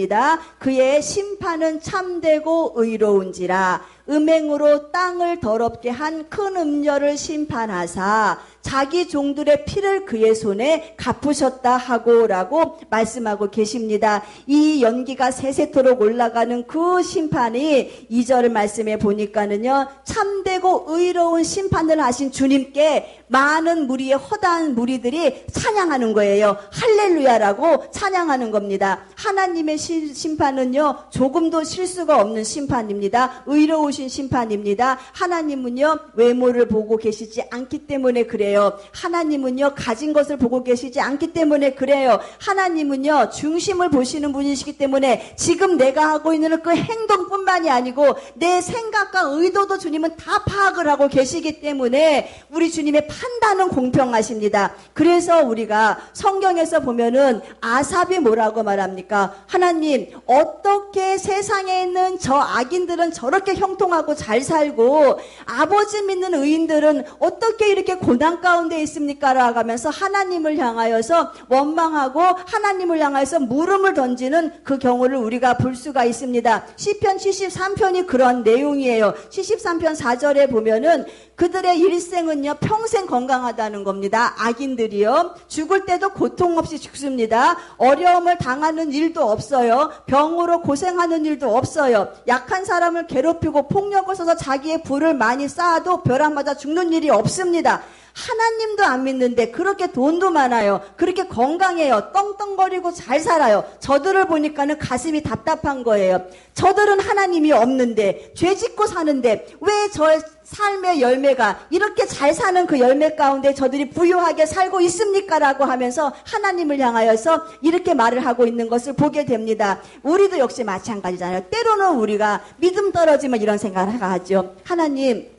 그의 심판은 참되고 의로운지라 음행으로 땅을 더럽게 한 큰 음녀를 심판하사 자기 종들의 피를 그의 손에 갚으셨다 하고라고 말씀하고 계십니다. 이 연기가 세세토록 올라가는 그 심판이 2절 말씀에 보니까는요, 참되고 의로운 심판을 하신 주님께 많은 무리의 허다한 무리들이 찬양하는 거예요. 할렐루야라고 찬양하는 겁니다. 하나님의 심판은요, 조금도 실수가 없는 심판입니다. 의로우신 심판입니다. 하나님은요, 외모를 보고 계시지 않기 때문에 그래요. 하나님은요, 가진 것을 보고 계시지 않기 때문에 그래요. 하나님은요, 중심을 보시는 분이시기 때문에 지금 내가 하고 있는 그 행동뿐만이 아니고 내 생각과 의도도 주님은 다 파악을 하고 계시기 때문에 우리 주님의 판단은 공평하십니다. 그래서 우리가 성경에서 보면은 아삽이 뭐라고 말합니까? 하나님, 어떻게 세상에 있는 저 악인들은 저렇게 형통하고 잘 살고 아버지 믿는 의인들은 어떻게 이렇게 고난 가운데 있습니까? 라고 하면서 하나님을 향하여서 원망하고 하나님을 향하여서 물음을 던지는 그 경우를 우리가 볼 수가 있습니다. 시편 73편이 그런 내용이에요. 73편 4절에 보면은 그들의 일생은요, 평생 건강하다는 겁니다. 악인들이요, 죽을 때도 고통 없이 죽습니다. 어려움을 당하는 일도 없어요. 병으로 고생하는 일도 없어요. 약한 사람을 괴롭히고 폭력을 써서 자기의 부를 많이 쌓아도 벼락 맞아 죽는 일이 없습니다. 하나님도 안 믿는데 그렇게 돈도 많아요. 그렇게 건강해요. 떵떵거리고 잘 살아요. 저들을 보니까는 가슴이 답답한 거예요. 저들은 하나님이 없는데, 죄 짓고 사는데 왜 저 삶의 열매가 이렇게 잘 사는 그 열매 가운데 저들이 부유하게 살고 있습니까? 라고 하면서 하나님을 향하여서 이렇게 말을 하고 있는 것을 보게 됩니다. 우리도 역시 마찬가지잖아요. 때로는 우리가 믿음 떨어지면 이런 생각을 하죠. 하나님,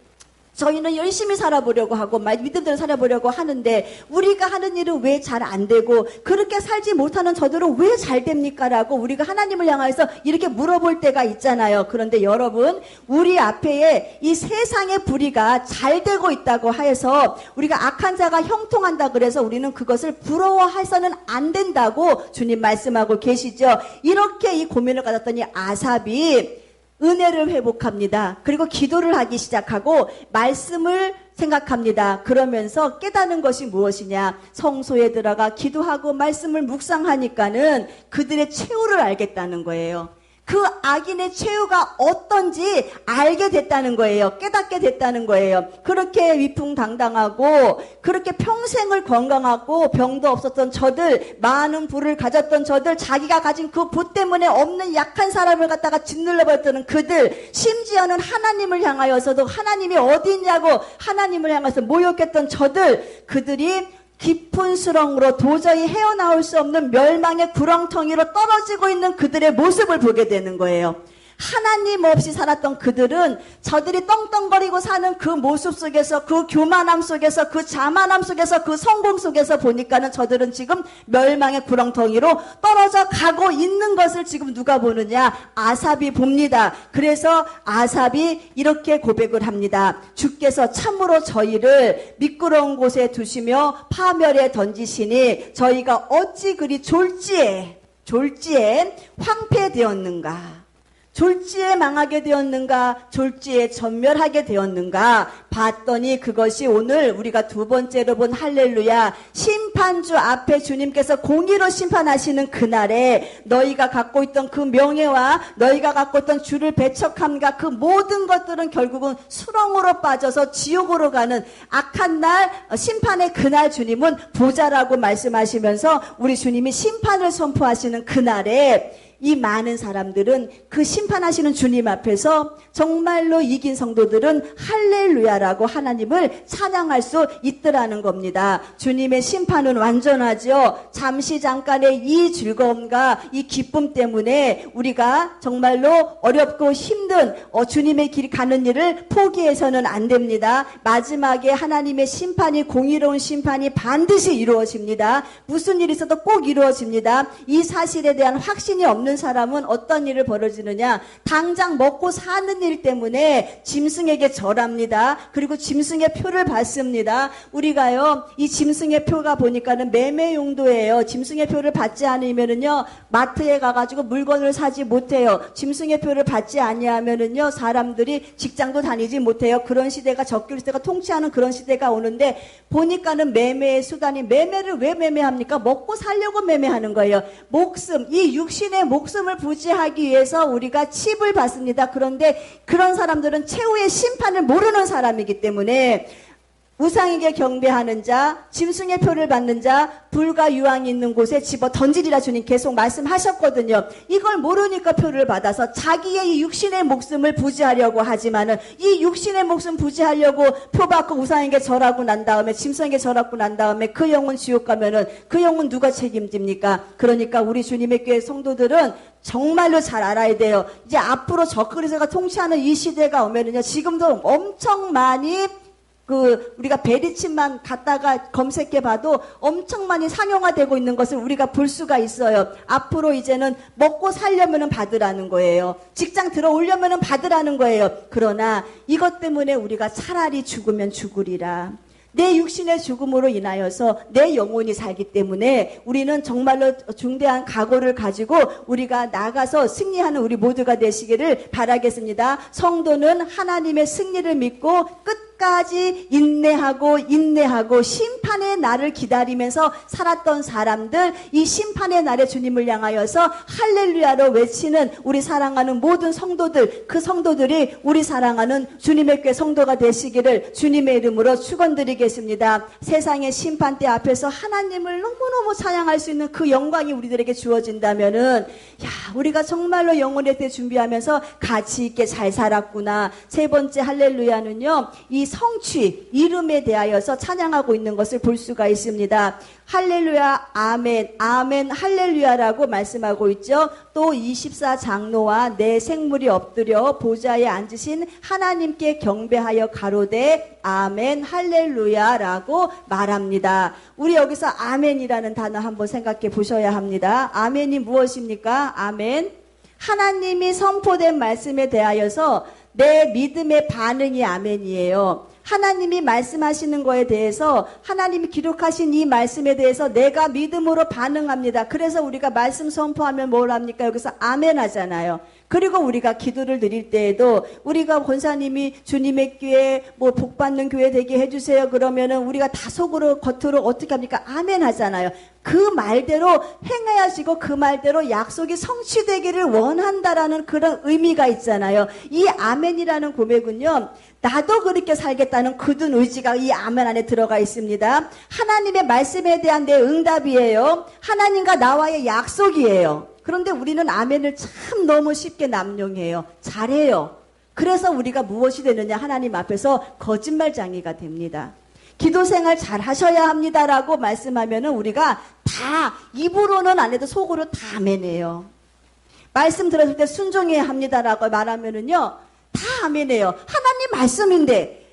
저희는 열심히 살아보려고 하고 믿음대로 살아보려고 하는데 우리가 하는 일은 왜 잘 안 되고 그렇게 살지 못하는 저들은 왜 잘 됩니까? 라고 우리가 하나님을 향해서 이렇게 물어볼 때가 있잖아요. 그런데 여러분, 우리 앞에 이 세상의 불의가 잘 되고 있다고 해서 우리가 악한 자가 형통한다 그래서 우리는 그것을 부러워해서는 안 된다고 주님 말씀하고 계시죠. 이렇게 이 고민을 가졌더니 아삽이 은혜를 회복합니다. 그리고 기도를 하기 시작하고 말씀을 생각합니다. 그러면서 깨닫는 것이 무엇이냐? 성소에 들어가 기도하고 말씀을 묵상하니까는 그들의 최후를 알겠다는 거예요. 그 악인의 최후가 어떤지 알게 됐다는 거예요. 깨닫게 됐다는 거예요. 그렇게 위풍당당하고 그렇게 평생을 건강하고 병도 없었던 저들, 많은 부를 가졌던 저들, 자기가 가진 그 부 때문에 없는 약한 사람을 갖다가 짓눌러버렸던 그들, 심지어는 하나님을 향하여서도 하나님이 어디 있냐고 하나님을 향해서 모욕했던 저들, 그들이 깊은 수렁으로 도저히 헤어나올 수 없는 멸망의 구렁텅이로 떨어지고 있는 그들의 모습을 보게 되는 거예요. 하나님 없이 살았던 그들은 저들이 떵떵거리고 사는 그 모습 속에서, 그 교만함 속에서, 그 자만함 속에서, 그 성공 속에서 보니까는 저들은 지금 멸망의 구렁텅이로 떨어져 가고 있는 것을 지금 누가 보느냐? 아삽이 봅니다. 그래서 아삽이 이렇게 고백을 합니다. 주께서 참으로 저희를 미끄러운 곳에 두시며 파멸에 던지시니 저희가 어찌 그리 졸지에 황폐되었는가? 졸지에 망하게 되었는가? 졸지에 전멸하게 되었는가? 봤더니 그것이 오늘 우리가 두 번째로 본 할렐루야, 심판주 앞에 주님께서 공의로 심판하시는 그날에 너희가 갖고 있던 그 명예와 너희가 갖고 있던 주를 배척함과 그 모든 것들은 결국은 수렁으로 빠져서 지옥으로 가는 악한 날, 심판의 그날 주님은 보자라고 말씀하시면서 우리 주님이 심판을 선포하시는 그날에 이 많은 사람들은 그 심판하시는 주님 앞에서 정말로 이긴 성도들은 할렐루야라고 하나님을 찬양할 수 있더라는 겁니다. 주님의 심판은 완전하죠. 잠시 잠깐의 이 즐거움과 이 기쁨 때문에 우리가 정말로 어렵고 힘든 주님의 길 가는 일을 포기해서는 안 됩니다. 마지막에 하나님의 심판이, 공의로운 심판이 반드시 이루어집니다. 무슨 일이 있어도 꼭 이루어집니다. 이 사실에 대한 확신이 없는 사람은 어떤 일을 벌어지느냐, 당장 먹고 사는 일 때문에 짐승에게 절합니다. 그리고 짐승의 표를 받습니다. 우리가요, 이 짐승의 표가 보니까는 매매 용도예요. 짐승의 표를 받지 않으면은요, 마트에 가가지고 물건을 사지 못해요. 짐승의 표를 받지 아니하면은요, 사람들이 직장도 다니지 못해요. 그런 시대가, 적길 시대가 통치하는 그런 시대가 오는데, 보니까는 매매의 수단이, 매매를 왜 매매합니까? 먹고 살려고 매매하는 거예요. 목숨, 이 육신의 목숨을 부지하기 위해서 우리가 칩을 받습니다. 그런데 그런 사람들은 최후의 심판을 모르는 사람이기 때문에 우상에게 경배하는 자, 짐승의 표를 받는 자, 불과 유황이 있는 곳에 집어 던지리라 주님 계속 말씀하셨거든요. 이걸 모르니까 표를 받아서 자기의 이 육신의 목숨을 부지하려고 하지만은, 이 육신의 목숨 부지하려고 표 받고 우상에게 절하고 난 다음에, 짐승에게 절하고 난 다음에 그 영혼 지옥 가면은 그 영혼 누가 책임집니까? 그러니까 우리 주님의 교회 성도들은 정말로 잘 알아야 돼요. 이제 앞으로 적그리스도가 통치하는 이 시대가 오면은요, 지금도 엄청 많이 우리가 베리칩만 갖다가 검색해 봐도 엄청 많이 상용화되고 있는 것을 우리가 볼 수가 있어요. 앞으로 이제는 먹고 살려면은 받으라는 거예요. 직장 들어오려면은 받으라는 거예요. 그러나 이것 때문에 우리가 차라리 죽으면 죽으리라. 내 육신의 죽음으로 인하여서 내 영혼이 살기 때문에 우리는 정말로 중대한 각오를 가지고 우리가 나가서 승리하는 우리 모두가 되시기를 바라겠습니다. 성도는 하나님의 승리를 믿고 끝까지 인내하고 심판의 날을 기다리면서 살았던 사람들, 이 심판의 날에 주님을 향하여서 할렐루야로 외치는 우리 사랑하는 모든 성도들, 그 성도들이 우리 사랑하는 주님의 교회 성도가 되시기를 주님의 이름으로 축원드리겠습니다. 세상의 심판대 앞에서 하나님을 너무너무 찬양할 수 있는 그 영광이 우리들에게 주어진다면은, 우리가 정말로 영혼의 때 준비하면서 가치 있게 잘 살았구나. 세 번째 할렐루야는요, 이 성취, 이름에 대하여서 찬양하고 있는 것을 볼 수가 있습니다. 할렐루야, 아멘, 아멘, 할렐루야라고 말씀하고 있죠. 또 24장로와 내 생물이 엎드려 보좌에 앉으신 하나님께 경배하여 가로되 아멘, 할렐루야라고 말합니다. 우리 여기서 아멘이라는 단어 한번 생각해 보셔야 합니다. 아멘이 무엇입니까? 아멘. 하나님이 선포된 말씀에 대하여서 내 믿음의 반응이 아멘이에요. 하나님이 말씀하시는 거에 대해서, 하나님이 기록하신 이 말씀에 대해서 내가 믿음으로 반응합니다. 그래서 우리가 말씀 선포하면 뭘 합니까? 여기서 아멘 하잖아요. 그리고 우리가 기도를 드릴 때에도 우리가 권사님이 주님의 교회 복 받는 교회 되게 해주세요 그러면은 우리가 다 속으로 겉으로 어떻게 합니까? 아멘 하잖아요. 그 말대로 행하시고 그 말대로 약속이 성취되기를 원한다라는 그런 의미가 있잖아요. 이 아멘이라는 고백은요, 나도 그렇게 살겠다는 굳은 의지가 이 아멘 안에 들어가 있습니다. 하나님의 말씀에 대한 내 응답이에요. 하나님과 나와의 약속이에요. 그런데 우리는 아멘을 참 너무 쉽게 남용해요. 잘해요. 그래서 우리가 무엇이 되느냐, 하나님 앞에서 거짓말쟁이가 됩니다. 기도 생활 잘 하셔야 합니다라고 말씀하면은 우리가 다 입으로는 안 해도 속으로 다 아멘해요. 말씀 들었을 때 순종해야 합니다라고 말하면은요, 다 아멘해요. 하나님 말씀인데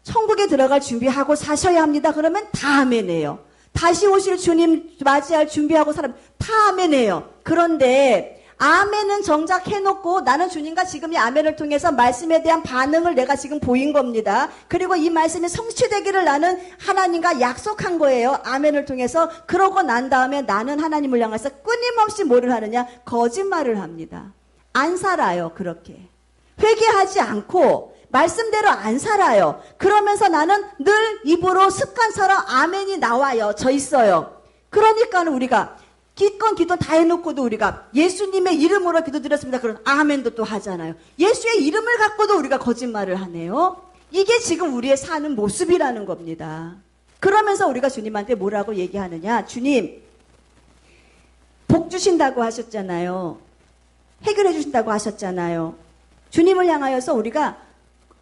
천국에 들어갈 준비하고 사셔야 합니다. 그러면 다 아멘해요. 다시 오실 주님 맞이할 준비하고 사람 다 아멘해요. 그런데 아멘은 정작 해놓고 나는 주님과 지금 이 아멘을 통해서 말씀에 대한 반응을 내가 지금 보인 겁니다. 그리고 이 말씀이 성취되기를 나는 하나님과 약속한 거예요. 아멘을 통해서. 그러고 난 다음에 나는 하나님을 향해서 끊임없이 뭐를 하느냐? 거짓말을 합니다. 안 살아요. 그렇게. 회개하지 않고 말씀대로 안 살아요. 그러면서 나는 늘 입으로 습관처럼 아멘이 나와요. 저 있어요. 그러니까는 우리가 기껏 기도 다 해놓고도 우리가 예수님의 이름으로 기도드렸습니다. 그런 아멘도 또 하잖아요. 예수의 이름을 갖고도 우리가 거짓말을 하네요. 이게 지금 우리의 사는 모습이라는 겁니다. 그러면서 우리가 주님한테 뭐라고 얘기하느냐? 주님, 복 주신다고 하셨잖아요. 해결해 주신다고 하셨잖아요. 주님을 향하여서 우리가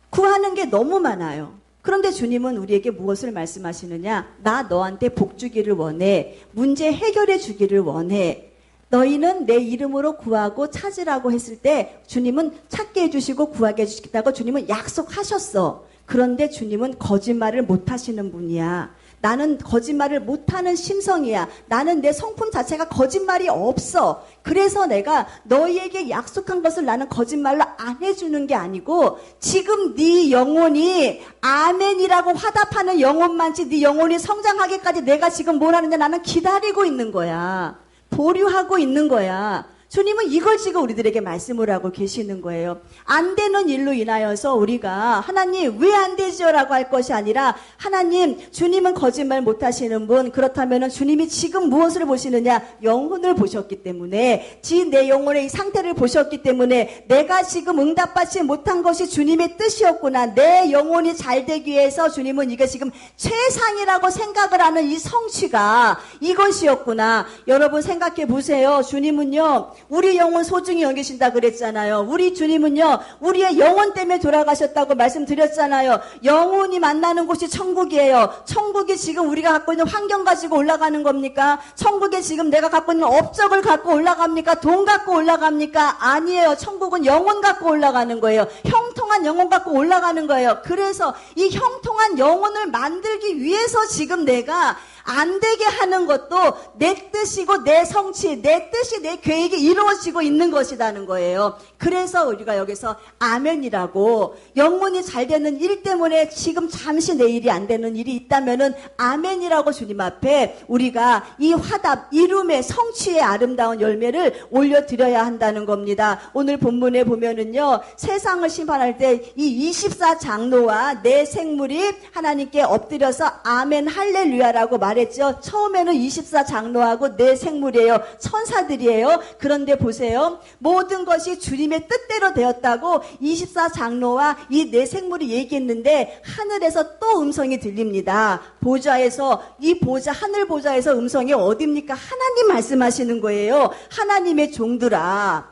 구하는 게 너무 많아요. 그런데 주님은 우리에게 무엇을 말씀하시느냐? 나 너한테 복 주기를 원해. 문제 해결해 주기를 원해. 너희는 내 이름으로 구하고 찾으라고 했을 때 주님은 찾게 해주시고 구하게 해주시겠다고 주님은 약속하셨어. 그런데 주님은 거짓말을 못하시는 분이야. 나는 거짓말을 못하는 심성이야. 나는 내 성품 자체가 거짓말이 없어. 그래서 내가 너희에게 약속한 것을 나는 거짓말로 안 해주는 게 아니고 지금 네 영혼이 아멘이라고 화답하는 영혼만치 네 영혼이 성장하기까지 내가 지금 뭘 하는데 나는 기다리고 있는 거야. 보류하고 있는 거야. 주님은 이걸 지금 우리들에게 말씀을 하고 계시는 거예요. 안 되는 일로 인하여서 우리가 하나님 왜 안 되죠? 라고 할 것이 아니라 하나님 주님은 거짓말 못하시는 분, 그렇다면 주님이 지금 무엇을 보시느냐? 영혼을 보셨기 때문에 내 영혼의 이 상태를 보셨기 때문에 내가 지금 응답받지 못한 것이 주님의 뜻이었구나. 내 영혼이 잘 되기 위해서 주님은 이게 지금 최상이라고 생각을 하는 이 성취가 이것이었구나. 여러분 생각해 보세요. 주님은요 우리 영혼 소중히 여기신다 그랬잖아요. 우리 주님은요 우리의 영혼 때문에 돌아가셨다고 말씀드렸잖아요. 영혼이 만나는 곳이 천국이에요. 천국이 지금 우리가 갖고 있는 환경 가지고 올라가는 겁니까? 천국에 지금 내가 갖고 있는 업적을 갖고 올라갑니까? 돈 갖고 올라갑니까? 아니에요. 천국은 영혼 갖고 올라가는 거예요. 형통한 영혼 갖고 올라가는 거예요. 그래서 이 형통한 영혼을 만들기 위해서 지금 내가 안 되게 하는 것도 내 뜻이고 내 성취, 내 뜻이 내 계획이 이루어지고 있는 것이라는 거예요. 그래서 우리가 여기서 아멘이라고 영혼이 잘 되는 일 때문에 지금 잠시 내 일이 안 되는 일이 있다면은 아멘이라고 주님 앞에 우리가 이 화답, 이룸의 성취의 아름다운 열매를 올려드려야 한다는 겁니다. 오늘 본문에 보면은요, 세상을 심판할 때 이 24장로와 내 생물이 하나님께 엎드려서 아멘 할렐루야라고 말했죠. 처음에는 24장로하고 내 생물이에요. 천사들이에요. 그런데 보세요. 모든 것이 주님의 뜻대로 되었다고 24장로와 이 내 생물이 얘기했는데 하늘에서 또 음성이 들립니다. 보좌에서 이 보좌 하늘 보좌에서 음성이 어딥니까? 하나님 말씀하시는 거예요. 하나님의 종들아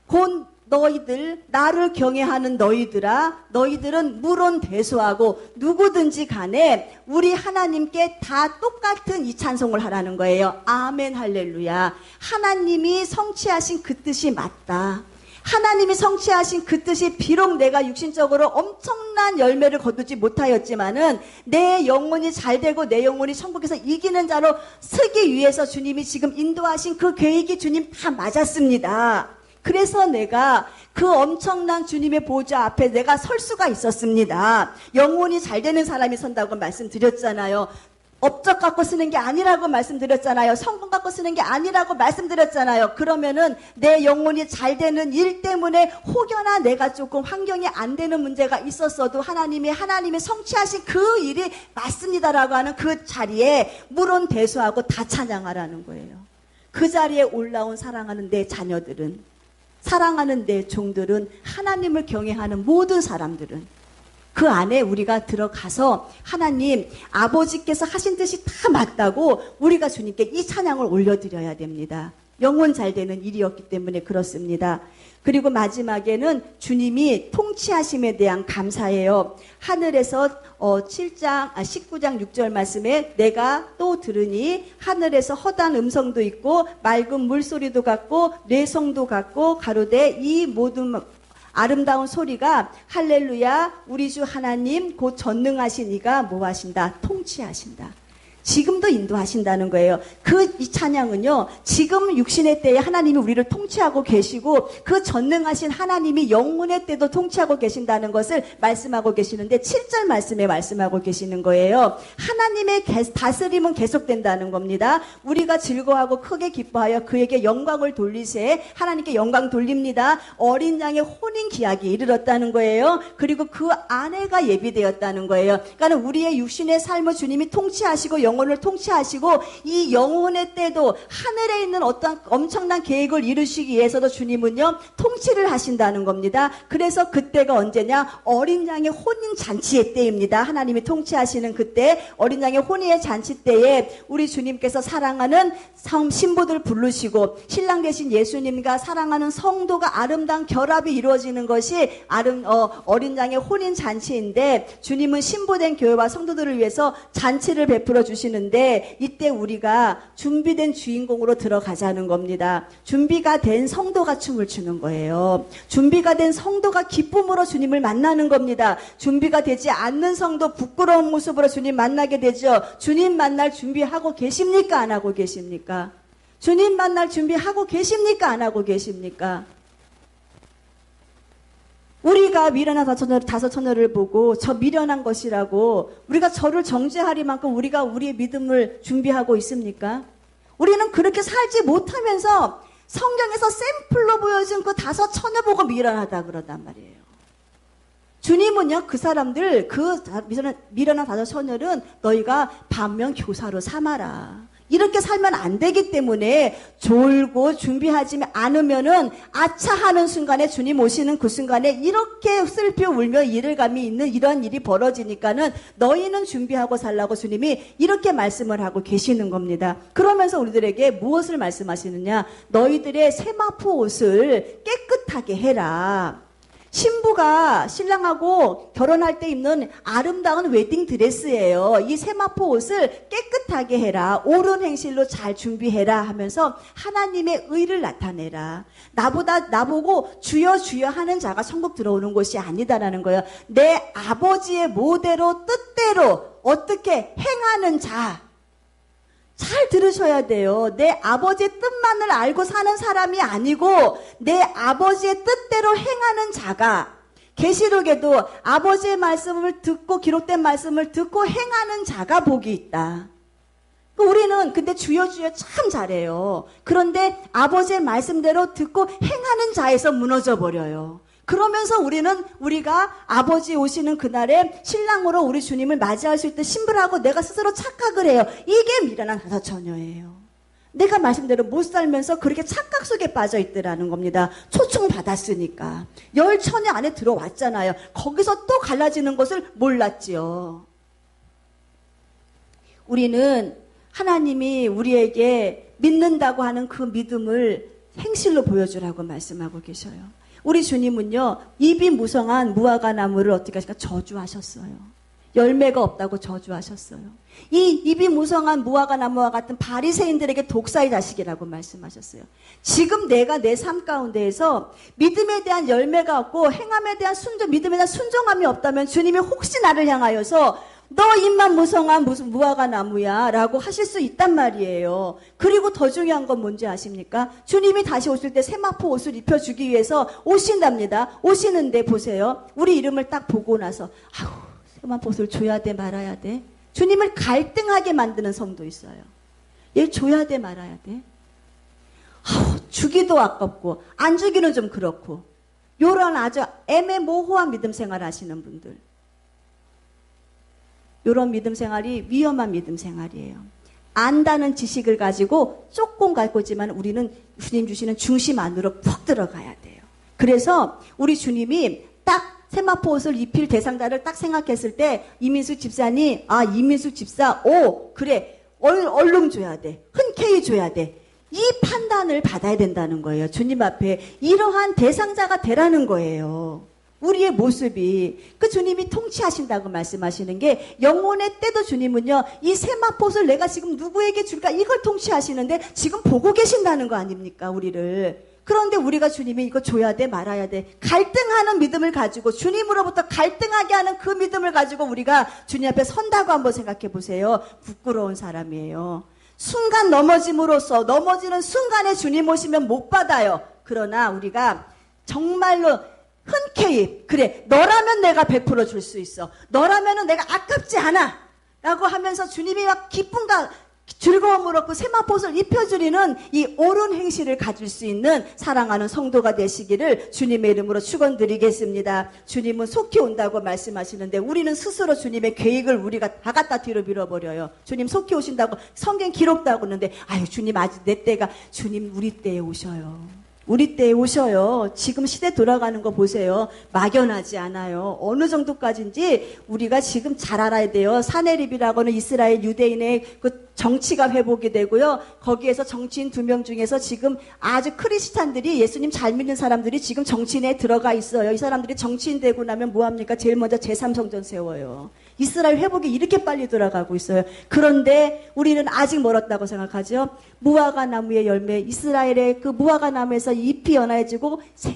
곧 너희들 나를 경외하는 너희들아 너희들은 물론 대수하고 누구든지 간에 우리 하나님께 다 똑같은 이 찬송을 하라는 거예요. 아멘 할렐루야. 하나님이 성취하신 그 뜻이 맞다. 하나님이 성취하신 그 뜻이 비록 내가 육신적으로 엄청난 열매를 거두지 못하였지만은 내 영혼이 잘 되고 내 영혼이 천국에서 이기는 자로 서기 위해서 주님이 지금 인도하신 그 계획이 주님 다 맞았습니다. 그래서 내가 그 엄청난 주님의 보좌 앞에 내가 설 수가 있었습니다. 영혼이 잘 되는 사람이 선다고 말씀드렸잖아요. 업적 갖고 쓰는 게 아니라고 말씀드렸잖아요. 성공 갖고 쓰는 게 아니라고 말씀드렸잖아요. 그러면은 내 영혼이 잘 되는 일 때문에 혹여나 내가 조금 환경이 안 되는 문제가 있었어도 하나님이 성취하신 그 일이 맞습니다라고 하는 그 자리에 물론 대수하고 다 찬양하라는 거예요. 그 자리에 올라온 사랑하는 내 자녀들은, 사랑하는 내 종들은, 하나님을 경외하는 모든 사람들은 그 안에 우리가 들어가서 하나님 아버지께서 하신 뜻이 다 맞다고 우리가 주님께 이 찬양을 올려드려야 됩니다. 영혼 잘 되는 일이었기 때문에 그렇습니다. 그리고 마지막에는 주님이 통치하심에 대한 감사예요. 하늘에서 19장 6절 말씀에 내가 또 들으니 하늘에서 허다한 음성도 있고 맑은 물소리도 같고 뇌성도 같고 가로되 이 모든 아름다운 소리가 할렐루야 우리 주 하나님 곧 전능하신 이가 뭐 하신다? 통치하신다. 지금도 인도하신다는 거예요. 이 찬양은요, 지금 육신의 때에 하나님이 우리를 통치하고 계시고 그 전능하신 하나님이 영혼의 때도 통치하고 계신다는 것을 말씀하고 계시는데 7절 말씀에 말씀하고 계시는 거예요. 하나님의 다스림은 계속된다는 겁니다. 우리가 즐거워하고 크게 기뻐하여 그에게 영광을 돌리세. 하나님께 영광 돌립니다. 어린 양의 혼인 기약이 이르렀다는 거예요. 그리고 그 아내가 예비되었다는 거예요. 그러니까 우리의 육신의 삶을 주님이 통치하시고 영혼을 통치하시고 이 영혼의 때도 하늘에 있는 어떤 엄청난 계획을 이루시기 위해서도 주님은요 통치를 하신다는 겁니다. 그래서 그때가 언제냐? 어린 양의 혼인 잔치의 때입니다. 하나님이 통치하시는 그때 어린 양의 혼인의 잔치 때에 우리 주님께서 사랑하는 신부들 부르시고 신랑 되신 예수님과 사랑하는 성도가 아름다운 결합이 이루어지는 것이 어린 양의 혼인 잔치인데 주님은 신부된 교회와 성도들을 위해서 잔치를 베풀어 주시는데 이때 우리가 준비된 주인공으로 들어가자는 겁니다. 준비가 된 성도가 춤을 추는 거예요. 준비가 된 성도가 기쁨으로 주님을 만나는 겁니다. 준비가 되지 않는 성도 부끄러운 모습으로 주님 만나게 되죠. 주님 만날 준비하고 계십니까? 안 하고 계십니까? 주님 만날 준비하고 계십니까? 안 하고 계십니까? 우리가 미련한 다섯 처녀를 보고 저 미련한 것이라고 우리가 저를 정죄하리만큼 우리가 우리의 믿음을 준비하고 있습니까? 우리는 그렇게 살지 못하면서 성경에서 샘플로 보여준 그 다섯 처녀 보고 미련하다 그러단 말이에요. 주님은요 그 사람들 그 미련한 다섯 처녀는 너희가 반면 교사로 삼아라. 이렇게 살면 안 되기 때문에 졸고 준비하지 않으면은 아차 하는 순간에 주님 오시는 그 순간에 이렇게 슬피 울며 이를감이 있는 이런 일이 벌어지니까는 너희는 준비하고 살라고 주님이 이렇게 말씀을 하고 계시는 겁니다. 그러면서 우리들에게 무엇을 말씀하시느냐? 너희들의 세마포 옷을 깨끗하게 해라. 신부가 신랑하고 결혼할 때 입는 아름다운 웨딩 드레스예요. 이 세마포 옷을 깨끗하게 해라. 옳은 행실로 잘 준비해라 하면서 하나님의 의를 나타내라. 나보고 주여 주여 하는 자가 천국 들어오는 것이 아니다라는 거예요. 내 아버지의 모대로 뜻대로 어떻게 행하는 자. 잘 들으셔야 돼요. 내 아버지의 뜻만을 알고 사는 사람이 아니고 내 아버지의 뜻대로 행하는 자가 계시록에도 아버지의 말씀을 듣고 기록된 말씀을 듣고 행하는 자가 복이 있다. 우리는 근데 주여 주여 참 잘해요. 그런데 아버지의 말씀대로 듣고 행하는 자에서 무너져 버려요. 그러면서 우리가 아버지 오시는 그날에 신랑으로 우리 주님을 맞이할 수 있듯 신부라고 내가 스스로 착각을 해요. 이게 미련한 다섯 처녀예요. 내가 말씀대로 못 살면서 그렇게 착각 속에 빠져 있더라는 겁니다. 초청 받았으니까. 열 처녀 안에 들어왔잖아요. 거기서 또 갈라지는 것을 몰랐지요. 우리는 하나님이 우리에게 믿는다고 하는 그 믿음을 행실로 보여주라고 말씀하고 계셔요. 우리 주님은요 입이 무성한 무화과 나무를 어떻게 하실까? 저주하셨어요. 열매가 없다고 저주하셨어요. 이 입이 무성한 무화과 나무와 같은 바리새인들에게 독사의 자식이라고 말씀하셨어요. 지금 내가 내 삶 가운데에서 믿음에 대한 열매가 없고 행함에 대한 믿음에 대한 순종함이 없다면 주님이 혹시 나를 향하여서 너 입만 무성한 무슨 무화과 나무야 라고 하실 수 있단 말이에요. 그리고 더 중요한 건 뭔지 아십니까? 주님이 다시 오실 때 세마포 옷을 입혀주기 위해서 오신답니다. 오시는데 보세요. 우리 이름을 딱 보고 나서 아우 세마포 옷을 줘야 돼 말아야 돼. 주님을 갈등하게 만드는 성도 있어요. 얘 줘야 돼 말아야 돼. 아우 주기도 아깝고 안 주기는 좀 그렇고 요런 아주 애매모호한 믿음 생활 하시는 분들, 이런 믿음 생활이 위험한 믿음 생활이에요. 안다는 지식을 가지고 조금 갖고 있지만 우리는 주님 주시는 중심 안으로 푹 들어가야 돼요. 그래서 우리 주님이 딱 세마포 옷을 입힐 대상자를 딱 생각했을 때 이민숙 집사님, 이민숙 집사, 그래 얼른 줘야 돼. 흔쾌히 줘야 돼. 이 판단을 받아야 된다는 거예요. 주님 앞에 이러한 대상자가 되라는 거예요. 우리의 모습이 그 주님이 통치하신다고 말씀하시는 게 영혼의 때도 주님은요 이 세마포옷을 내가 지금 누구에게 줄까 이걸 통치하시는데 지금 보고 계신다는 거 아닙니까 우리를. 그런데 우리가 주님이 이거 줘야 돼 말아야 돼 갈등하는 믿음을 가지고 주님으로부터 갈등하게 하는 그 믿음을 가지고 우리가 주님 앞에 선다고 한번 생각해 보세요. 부끄러운 사람이에요. 순간 넘어지는 순간에 주님 오시면 못 받아요. 그러나 우리가 정말로 흔쾌히 그래 너라면 내가 100% 줄 수 있어. 너라면은 내가 아깝지 않아 라고 하면서 주님이 막 기쁨과 즐거움으로 그 세마포옷을 입혀드리는 이 옳은 행실을 가질 수 있는 사랑하는 성도가 되시기를 주님의 이름으로 축원드리겠습니다. 주님은 속히 온다고 말씀하시는데 우리는 스스로 주님의 계획을 우리가 다 갖다 뒤로 밀어버려요. 주님 속히 오신다고 성경 기록도 하고 있는데 아유 주님 아직 내 때가 주님 우리 때에 오셔요. 우리 때에 오셔요. 지금 시대 돌아가는 거 보세요. 막연하지 않아요. 어느 정도까지인지 우리가 지금 잘 알아야 돼요. 사네립이라고는 이스라엘 유대인의 그 정치가 회복이 되고요. 거기에서 정치인 2명 중에서 지금 아주 크리스찬들이 예수님 잘 믿는 사람들이 지금 정치인에 들어가 있어요. 이 사람들이 정치인 되고 나면 뭐합니까? 제일 먼저 제3성전 세워요. 이스라엘 회복이 이렇게 빨리 돌아가고 있어요. 그런데 우리는 아직 멀었다고 생각하죠. 무화과 나무의 열매, 이스라엘의 그 무화과 나무에서 잎이 연해지고 새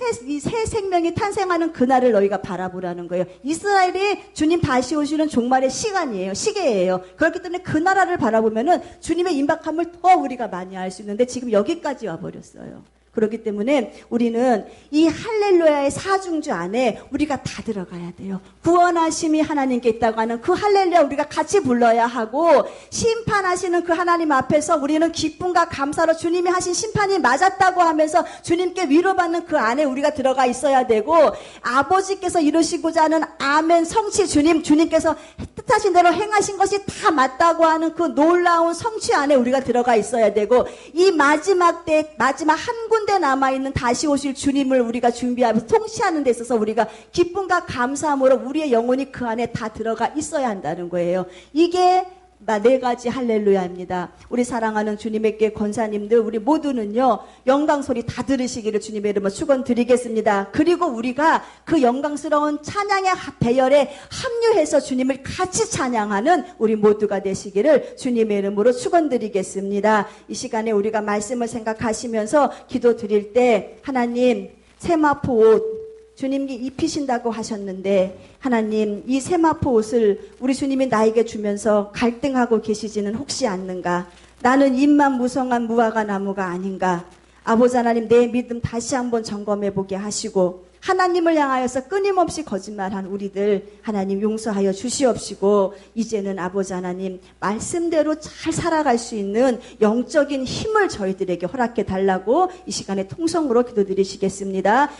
생명이 탄생하는 그날을 너희가 바라보라는 거예요. 이스라엘이 주님 다시 오시는 종말의 시간이에요. 시계예요. 그렇기 때문에 그 나라를 바라보면은 주님의 임박함을 더 우리가 많이 알 수 있는데 지금 여기까지 와버렸어요. 그렇기 때문에 우리는 이 할렐루야의 사중주 안에 우리가 다 들어가야 돼요. 구원하심이 하나님께 있다고 하는 그 할렐루야 우리가 같이 불러야 하고 심판하시는 그 하나님 앞에서 우리는 기쁨과 감사로 주님이 하신 심판이 맞았다고 하면서 주님께 위로받는 그 안에 우리가 들어가 있어야 되고 아버지께서 이루시고자 하는 아멘 성취 주님께서 뜻하신 대로 행하신 것이 다 맞다고 하는 그 놀라운 성취 안에 우리가 들어가 있어야 되고 이 마지막 때 마지막 한 군데 남아있는 다시 오실 주님을 우리가 준비하면서 통치하는 데 있어서 우리가 기쁨과 감사함으로 우리의 영혼이 그 안에 다 들어가 있어야 한다는 거예요. 이게 4가지 할렐루야입니다. 우리 사랑하는 주님에게 권사님들 우리 모두는요 영광소리 다 들으시기를 주님의 이름으로 축원드리겠습니다. 그리고 우리가 그 영광스러운 찬양의 배열에 합류해서 주님을 같이 찬양하는 우리 모두가 되시기를 주님의 이름으로 축원드리겠습니다. 이 시간에 우리가 말씀을 생각하시면서 기도 드릴 때 하나님 세마포 옷 주님이 입히신다고 하셨는데 하나님 이 세마포 옷을 우리 주님이 나에게 주면서 갈등하고 계시지는 혹시 않는가? 나는 잎만 무성한 무화과 나무가 아닌가? 아버지 하나님 내 믿음 다시 한번 점검해 보게 하시고 하나님을 향하여서 끊임없이 거짓말한 우리들 하나님 용서하여 주시옵시고 이제는 아버지 하나님 말씀대로 잘 살아갈 수 있는 영적인 힘을 저희들에게 허락해 달라고 이 시간에 통성으로 기도드리시겠습니다.